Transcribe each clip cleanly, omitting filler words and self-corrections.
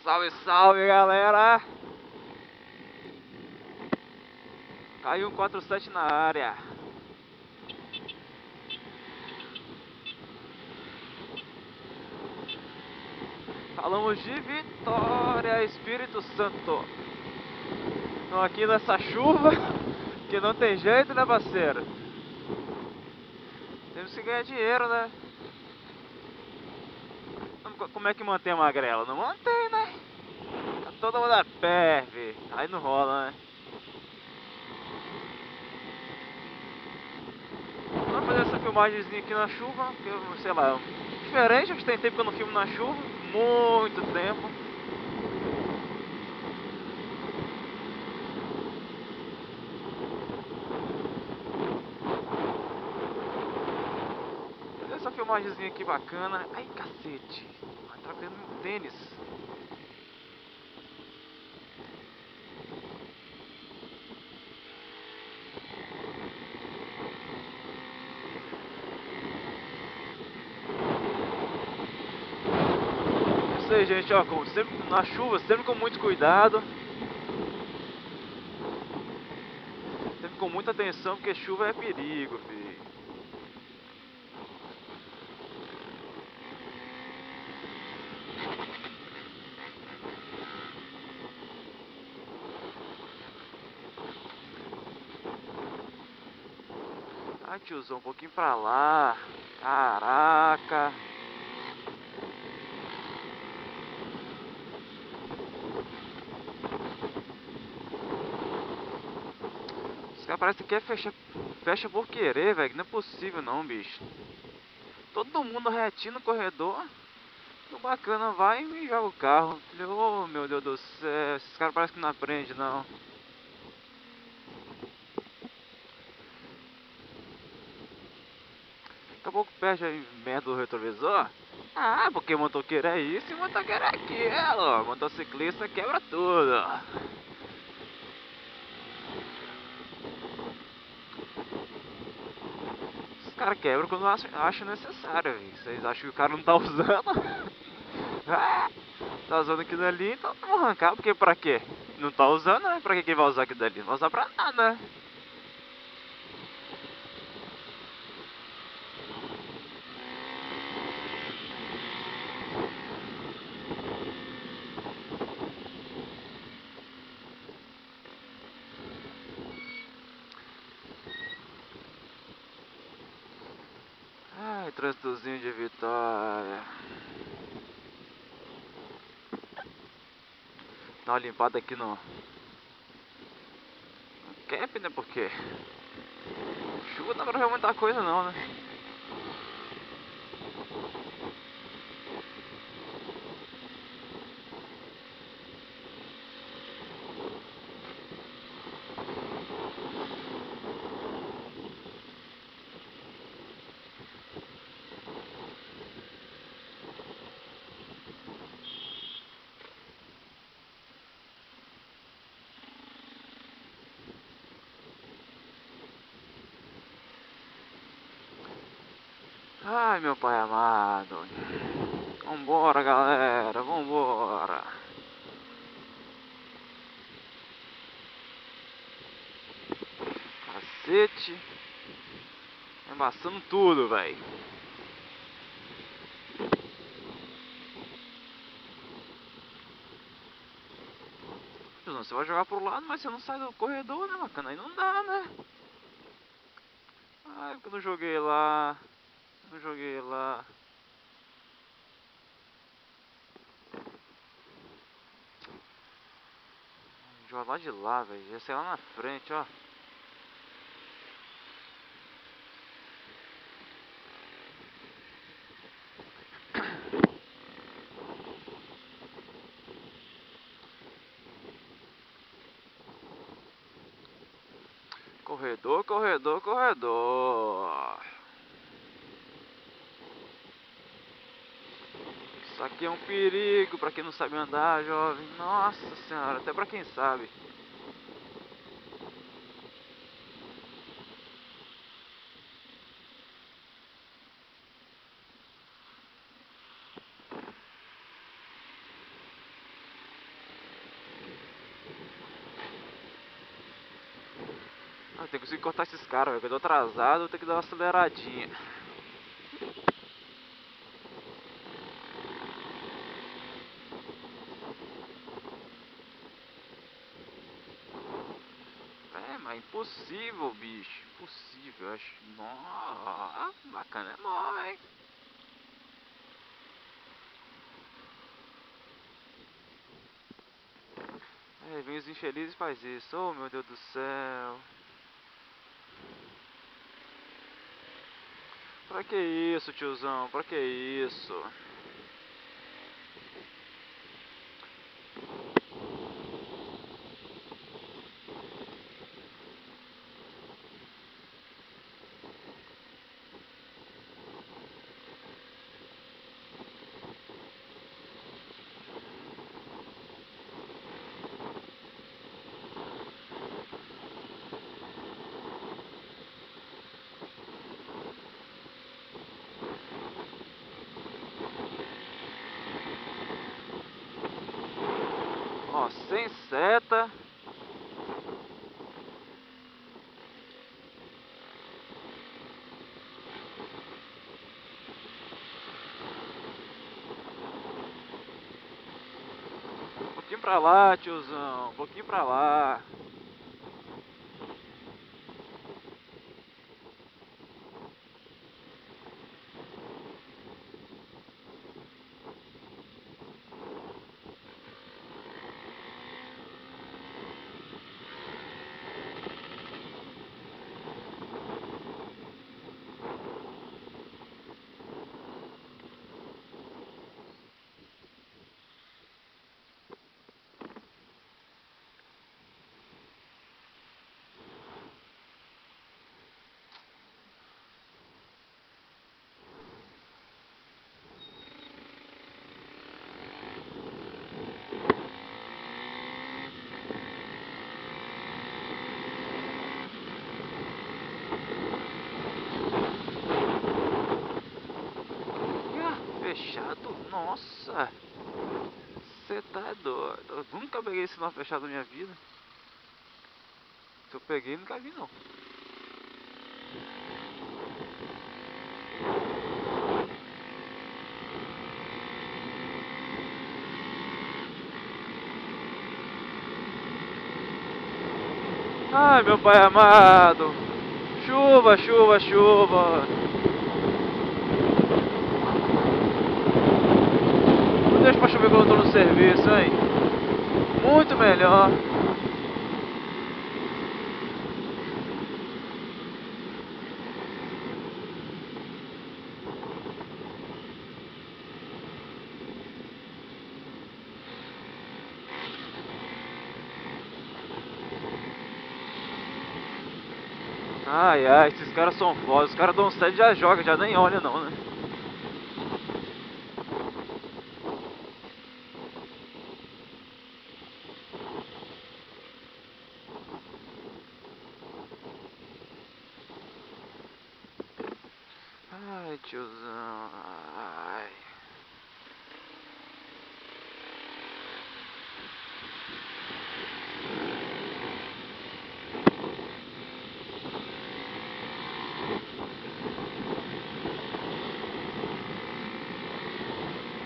Salve, salve, galera! Caiu um 47 na área. Falamos de Vitória, Espírito Santo. Estamos aqui nessa chuva, que não tem jeito, né, parceiro? Temos que ganhar dinheiro, né? Como é que mantém a magrela? Não mantém, né? Tá todo mundo a pé, vi. Aí não rola, né? Vamos fazer essa filmagemzinha aqui na chuva, porque, sei lá, diferente, acho que tem tempo que eu não filmo na chuva. Muito tempo. Fazer essa filmagemzinha aqui bacana. Ai, cacete. Vai trocando um tênis. Isso aí, gente, ó, como sempre, na chuva, sempre com muito cuidado. Sempre com muita atenção, porque chuva é perigo, filho. Ai, tiozão, um pouquinho pra lá. Caraca. Os caras parecem que fecha por querer, velho. Não é possível não, bicho. Todo mundo retinho no corredor. O bacana vai e me joga o carro. Oh, meu Deus do céu. Esses caras parecem que não aprendem, não. Daqui a pouco perde a merda do retrovisor. Ah, porque motoqueiro é isso e motoqueiro é aquilo. Motociclista quebra tudo. Os caras quebram quando acham necessário, véio. Vocês acham que o cara não tá usando? Ah, tá usando aquilo ali, então vamos arrancar, porque pra quê? Não tá usando, né? Pra que vai usar aquilo ali? Não vai usar pra nada, né? Ai, trânsitozinho de Vitória. Dá uma limpada aqui no cap, né? Porque chuva não dá pra ver muita coisa não, né? Ai, meu pai amado. Vambora, galera, vambora. Cacete. Embaçando tudo, velho. Você vai jogar pro lado, mas você não sai do corredor, né, bacana? Aí não dá, né? Ai, porque eu não joguei lá. Não joguei lá. Joga lá de lá, velho. Já sei lá na frente, ó. Corredor, corredor, corredor. Isso aqui é um perigo pra quem não sabe andar, jovem. Nossa senhora, até pra quem sabe. tem que conseguir cortar esses caras, velho. Que eu tô atrasado, eu tenho que dar uma aceleradinha. É, mas impossível, bicho. Impossível, eu acho. Nossa, bacana é mó, hein? É, vem os infelizes e faz isso. Oh, meu Deus do céu. Pra que isso, tiozão? Pra que isso? Ó, sem seta. Um pouquinho pra lá, tiozão. Um pouquinho pra lá. Fechado? Nossa. Você tá doido. Eu nunca peguei esse nó fechado na minha vida. Se eu peguei, nunca vi não. Ai, meu pai amado. Chuva, chuva, chuva. Não deixa pra chover quando eu tô no serviço, hein? Muito melhor. Ai, ai, esses caras são foda. Os caras dão um set e já joga, já nem olha não, né? Ai, tiozão. Ai.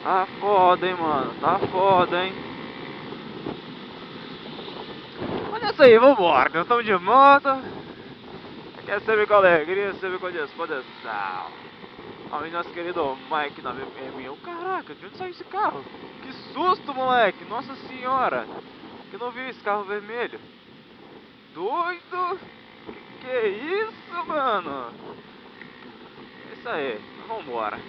Tá foda, hein, mano. Tá foda, hein. Mas é isso aí, vambora. Nós estamos de moto. Quer saber com alegria, saber com disposição. Ó, e nosso querido Mike na BPM. Caraca, de onde saiu esse carro? Que susto, moleque. Nossa senhora. Eu não vi esse carro vermelho. Doido. Que é isso, mano? É isso aí. Vambora.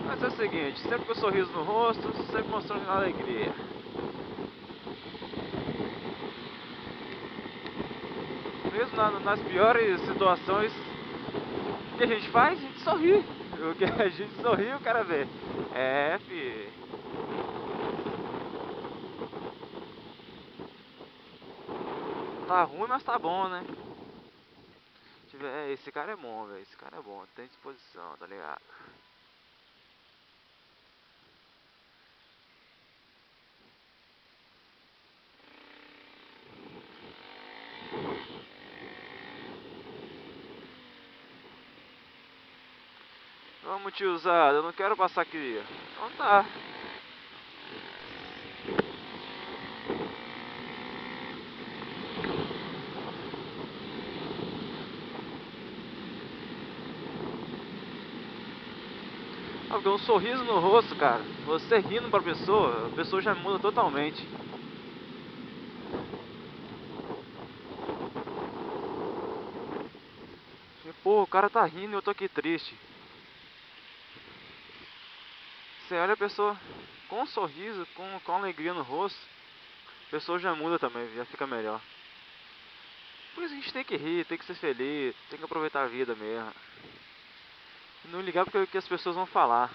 Mas é o seguinte, sempre com um sorriso no rosto, sempre mostrando alegria. Mesmo nas piores situações, o que a gente faz? A gente sorri. O que a gente sorri, o cara vê. É, fi. Tá ruim, mas tá bom, né? Esse cara é bom, velho. Esse cara é bom. Tem disposição, tá ligado? Vamos, tiozada, eu não quero passar aqui. Então tá. Ah, porque um sorriso no rosto, cara. Você rindo pra pessoa, a pessoa já muda totalmente. E, pô, o cara tá rindo e eu tô aqui triste. Você olha a pessoa com um sorriso, com alegria no rosto, a pessoa já muda também, já fica melhor. Por isso a gente tem que rir, tem que ser feliz, tem que aproveitar a vida mesmo. E não ligar porque o que as pessoas vão falar.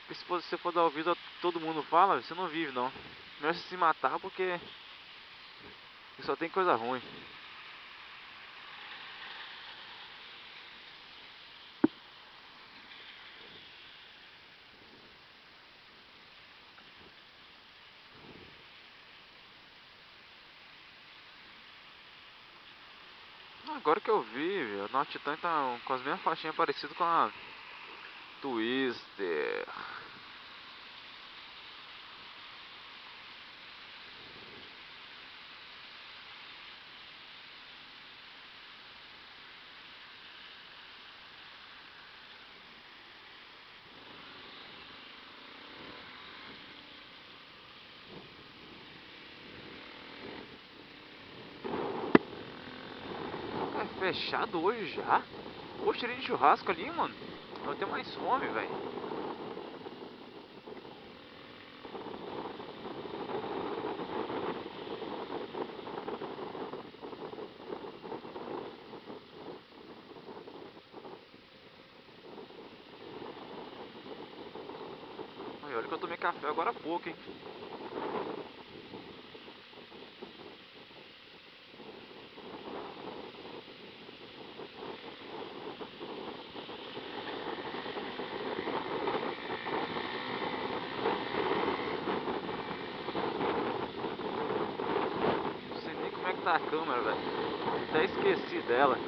Porque se você for dar ouvido a todo mundo fala, você não vive não. Melhor você se matar porque só tem coisa ruim. Agora que eu vi, viu, a Naughty Titan tá com as mesmas faixinhas parecidas com a Twister. É fechado hoje já? Poxa, tirei de churrasco ali, mano. Eu tenho mais fome, velho. Olha que eu tomei café agora há pouco, hein. Não sei nem como é que tá a câmera, velho. Até esqueci dela.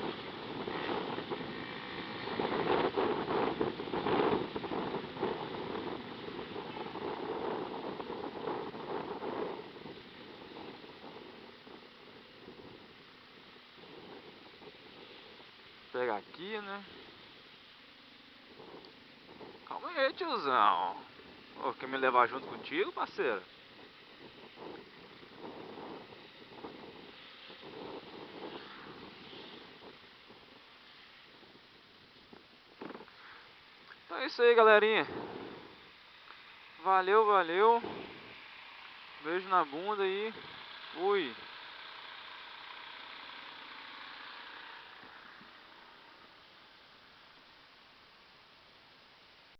Vou pegar aqui, né. Calma aí, tiozão. Ô, quer me levar junto contigo, parceiro? Então é isso aí, galerinha. Valeu, valeu. Beijo na bunda e fui.